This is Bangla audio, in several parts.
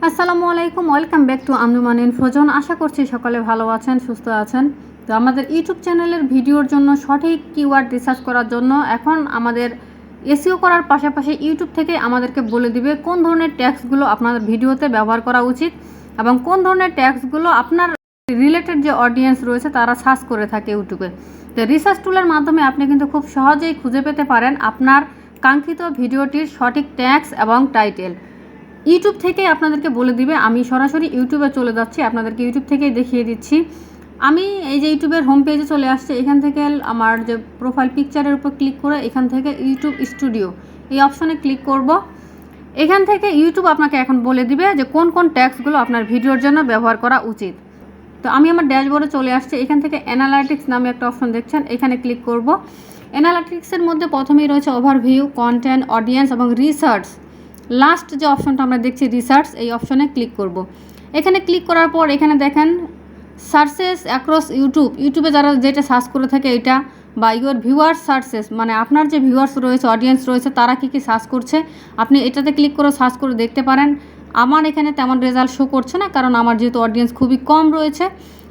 আসসালামু আলাইকুম, ওয়েলকাম ব্যাক টু আঞ্জুমান ইনফোজোন। আশা করছি সকলে ভালো আছেন, সুস্থ আছেন। তো আমাদের ইউটিউব চ্যানেলের ভিডিওর জন্য সঠিক কিওয়ার্ড রিসার্চ করার জন্য এখন আমাদের এসইও করার পাশাপাশি ইউটিউব থেকে আমাদেরকে বলে দিবে কোন ধরনের ট্যাগসগুলো আপনাদের ভিডিওতে ব্যবহার করা উচিত এবং কোন ধরনের ট্যাগসগুলো আপনার রিলেটেড যে অডিয়েন্স রয়েছে তারা সার্চ করে থাকে ইউটিউবে। তো রিসার্চ টুলের মাধ্যমে আপনি কিন্তু খুব সহজেই খুঁজে পেতে পারেন আপনার কাঙ্ক্ষিত ভিডিওটির সঠিক ট্যাগস এবং টাইটেল। ইউটিউব থেকে আপনাদেরকে বলে দিবে। আমি সরাসরি ইউটিউবে চলে যাচ্ছি, আপনাদেরকে ইউটিউব থেকেই দেখিয়ে দিচ্ছি। আমি এই যে ইউটিউবের হোম পেজে চলে আসছে, এখান থেকে আমার যে প্রোফাইল পিকচারের উপর ক্লিক করে এখান থেকে ইউটিউব স্টুডিও এই অপশনে ক্লিক করব। এখান থেকে ইউটিউব আপনাকে এখন বলে দিবে যে কোন কোন ট্যাগসগুলো আপনার ভিডিওর জন্য ব্যবহার করা উচিত। তো আমি আমার ড্যাশবোর্ডে চলে আসছি, এখান থেকে অ্যানালাইটিক্স নামে একটা অপশন দেখছেন, এখানে ক্লিক করব। অ্যানালাইটিক্সের মধ্যে প্রথমেই রয়েছে ওভারভিউ, কন্টেন্ট, অডিয়েন্স এবং রিসার্চ। লাস্ট যে অপশনটা আমরা দেখছি রিসার্চ, এই অপশনে ক্লিক করব। এখানে ক্লিক করার পর এখানে দেখেন সার্চেস অ্যাক্রস ইউটিউবে যারা যেটা সার্চ করে থাকে এটা, বা ইউর ভিউয়ার্স সার্চেস, মানে আপনার যে ভিউয়ার্স রয়েছে, অডিয়েন্স রয়েছে, তারা কী কী সার্চ করছে আপনি এটাতে ক্লিক করে সার্চ করে দেখতে পারেন। আমার এখানে তেমন রেজাল্ট শো করছে না, কারণ আমার যেহেতু অডিয়েন্স খুবই কম রয়েছে।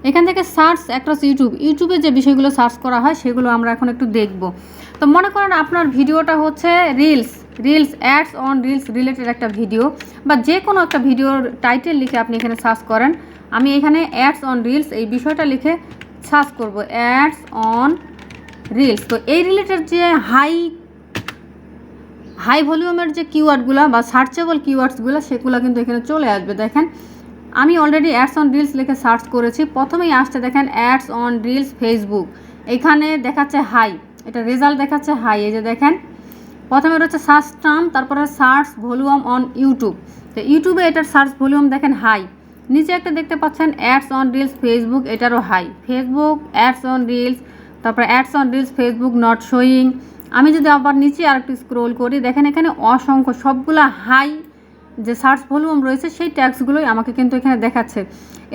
এখান থেকে সার্চ অ্যাক্রস ইউটিউবে যে বিষয়গুলো সার্চ করা হয় সেগুলো আমরা এখন একটু দেখব। তো মনে করেন আপনার ভিডিওটা হচ্ছে reels ads on reels related একটা ভিডিও, বা যে কোনো একটা ভিডিওর টাইটেল লিখে আপনি এখানে সার্চ করেন। আমি এখানে অ্যাডস অন রিলস এই বিষয়টা লিখে সার্চ করব, অ্যাডস অন রিলস। তো এই রিলেটেড যে হাই ভলিউমের যে কিওয়ার্ডগুলো বা সার্চেবল কিওয়ার্ডসগুলো সেগুলো কিন্তু এখানে চলে আসবে। দেখেন আমি অলরেডি অ্যাডস অন রিলস লিখে সার্চ করেছি, প্রথমেই আসছে দেখেন অ্যাডস অন রিলস ফেসবুক। এখানে দেখাচ্ছে হাই, এটা রেজাল্ট দেখাচ্ছে হাই। এই যে দেখেন প্রথমে রয়েছে সার্চ টার্ম, তারপরে সার্চ ভলিউম অন ইউটিউব। তো ইউটিউবে এটার সার্চ ভলিউম দেখেন হাই। নিচে একটা দেখতে পাচ্ছেন অ্যাডস অন রিলস ফেসবুক, এটারও high. Facebook ads on reels, তারপরে ads on reels Facebook not showing. আমি যদি আবার নিচে আরেকটু স্ক্রোল করি দেখেন এখানে অসংখ্য সবগুলো হাই যে সার্চ ভলিউম রয়েছে সেই ট্যাগসগুলোই আমাকে কিন্তু এখানে দেখাচ্ছে।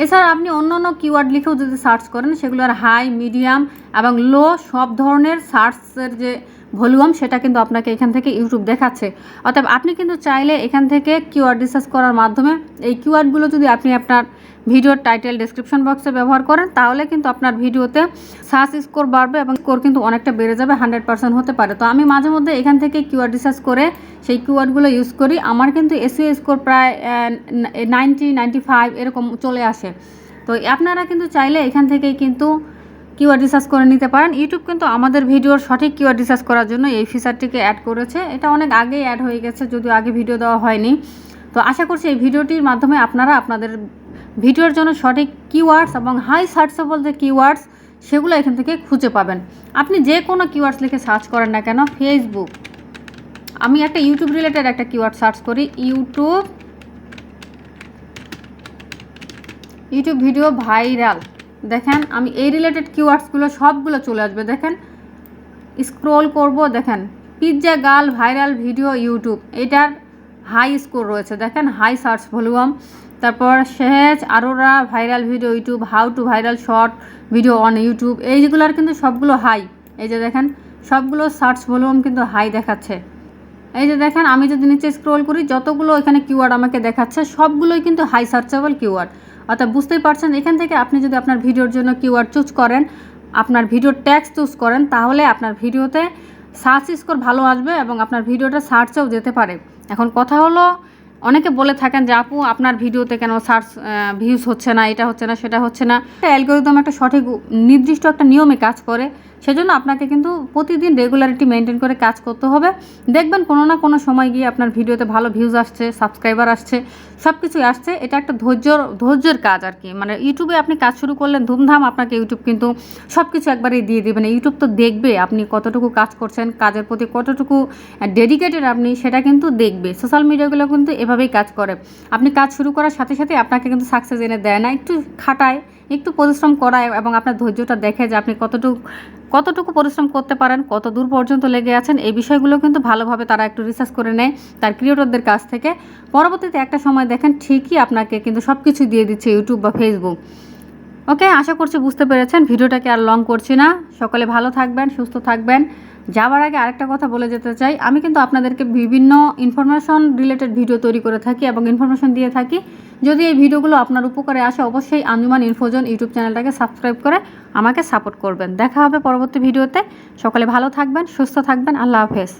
এছাড়া আপনি অন্য অন্য কিওয়ার্ড লিখেও যদি সার্চ করেন সেগুলোর হাই, মিডিয়াম এবং লো সব ধরনের সার্চের যে ভলিউম সেটা কিন্তু আপনাকে এখান থেকে ইউটিউব দেখাচ্ছে। অর্থাৎ আপনি কিন্তু চাইলে এখান থেকে কিওয়ার্ড রিসার্চ করার মাধ্যমে এই কিওয়ার্ডগুলো যদি আপনি আপনার ভিডিওর টাইটেল ডেসক্রিপশন বক্সে ব্যবহার করেন তাহলে কিন্তু আপনার ভিডিওতে সার্চ স্কোর বাড়বে এবং স্কোর কিন্তু অনেকটা বেড়ে যাবে, 100% হতে পারে। তো আমি মাঝে মধ্যে এখান থেকে কিওয়ার্ড রিসার্চ করে সেই কিওয়ার্ডগুলো ইউজ করি। আমার কিন্তু এসইও স্কোর প্রায় 90-95 এরকম চলে আসে। তো আপনারা কিন্তু চাইলে এখান থেকেই কিন্তু কিওয়ার্ড রিসার্চ করে নিতে পারেন। ইউটিউব কিন্তু আমাদের ভিডিওর সঠিক কিওয়ার্ড রিসার্চ করার জন্য এই ফিচারটিকে অ্যাড করেছে। এটা অনেক আগেই অ্যাড হয়ে গেছে, যদিও আগে ভিডিও দেওয়া হয়নি। তো আশা করছি এই ভিডিওটির মাধ্যমে আপনারা আপনাদের ভিডিওর জন্য সঠিক কিওয়ার্ডস এবং হাই সার্চেবল যে কিওয়ার্ডস সেগুলো এখান থেকে খুঁজে পাবেন। আপনি যে কোনো কিওয়ার্ডস লিখে সার্চ করেন না কেন, ফেসবুক, আমি একটা ইউটিউব রিলেটেড একটা কিওয়ার্ড সার্চ করি, ইউটিউব ভিডিও ভাইরাল। দেখেন আমি এই রিলেটেড কিওয়ার্ডসগুলো সবগুলো চলে আসবে। দেখেন স্ক্রোল করব, দেখেন pizza girl viral video YouTube, এটার হাই স্কোর রয়েছে। দেখেন হাই সার্চ ভলিউম। তারপর Shehej Arora viral video YouTube, how to viral short video on YouTube, এইগুলোর কিন্তু সবগুলো হাই। এই যে দেখেন সবগুলো সার্চ ভলিউম কিন্তু হাই দেখাচ্ছে। এই যে দেখেন আমি যদি নিচে স্ক্রোল করি যতগুলো এখানে কিওয়ার্ড আমাকে দেখাচ্ছে সবগুলোই কিন্তু হাই সার্চেবল কিওয়ার্ড। অর্থাৎ বুঝতেই পারছেন এখান থেকে আপনি যদি আপনার ভিডিওর জন্য কিওয়ার্ড চুজ করেন, আপনার ভিডিওর ট্যাগস চুজ করেন, তাহলে আপনার ভিডিওতে সার্চ স্কোর ভালো আসবে এবং আপনার ভিডিওটা সার্চেও যেতে পারে। এখন কথা হলো অনেকে বলে থাকেন যে আপু আপনার ভিডিওতে কেন সার্চ ভিউজ হচ্ছে না, এটা হচ্ছে না, সেটা হচ্ছে না। অ্যালগরিদম একটা সঠিক নির্দিষ্ট একটা নিয়মে কাজ করে, সেজন্য আপনাকে কিন্তু প্রতিদিন রেগুলারিটি মেনটেন করে কাজ করতে হবে। দেখবেন কোনো না কোনো সময় গিয়ে আপনার ভিডিওতে ভালো ভিউজ আসছে, সাবস্ক্রাইবার আসছে, সব কিছুই আসছে। এটা একটা ধৈর্যের কাজ আর কি। মানে ইউটিউবে আপনি কাজ শুরু করলেন ধুমধাম, আপনাকে ইউটিউব কিন্তু সব কিছু একবারেই দিয়ে দেবে না। ইউটিউব তো দেখবে আপনি কতটুকু কাজ করছেন, কাজের প্রতি কতটুকু ডেডিকেটেড আপনি, সেটা কিন্তু দেখবে। সোশ্যাল মিডিয়াগুলো কিন্তু এভাবেই কাজ করে। আপনি কাজ শুরু করার সাথে সাথে আপনাকে কিন্তু সাকসেস এনে দেয় না, একটু খাটায়, একটু পরিশ্রম করায় এবং আপনার ধৈর্যটা দেখে যে আপনি কতটুকু পরিশ্রম করতে পারেন, কত দূর পর্যন্ত লেগে আছেন। এই বিষয়গুলো কিন্তু ভালোভাবে তারা একটু রিসার্চ করে নেয় তার ক্রিয়েটরদের কাছ থেকে। পরবর্তীতে একটা সময় দেখেন ঠিকই আপনাকে কিন্তু সব কিছু দিয়ে দিচ্ছে ইউটিউব বা ফেসবুক। ওকে, আশা করছি বুঝতে পেরেছেন। ভিডিওটাকে আর লং করছি না। সকলে ভালো থাকবেন, সুস্থ থাকবেন। যাওয়ার আগে আরেকটা কথা বলে যেতে চাই, আমি কিন্তু আপনাদেরকে বিভিন্ন ইনফরমেশন রিলেটেড ভিডিও তৈরি করে থাকি এবং ইনফরমেশন দিয়ে থাকি। যদি এই ভিডিওগুলো আপনার উপকারে আসে অবশ্যই আঞ্জুমান ইনফোজোন ইউটিউব চ্যানেলটাকে সাবস্ক্রাইব করে আমাকে সাপোর্ট করবেন। দেখা হবে পরবর্তী ভিডিওতে। সকলে ভালো থাকবেন, সুস্থ থাকবেন। আল্লাহ হাফেজ।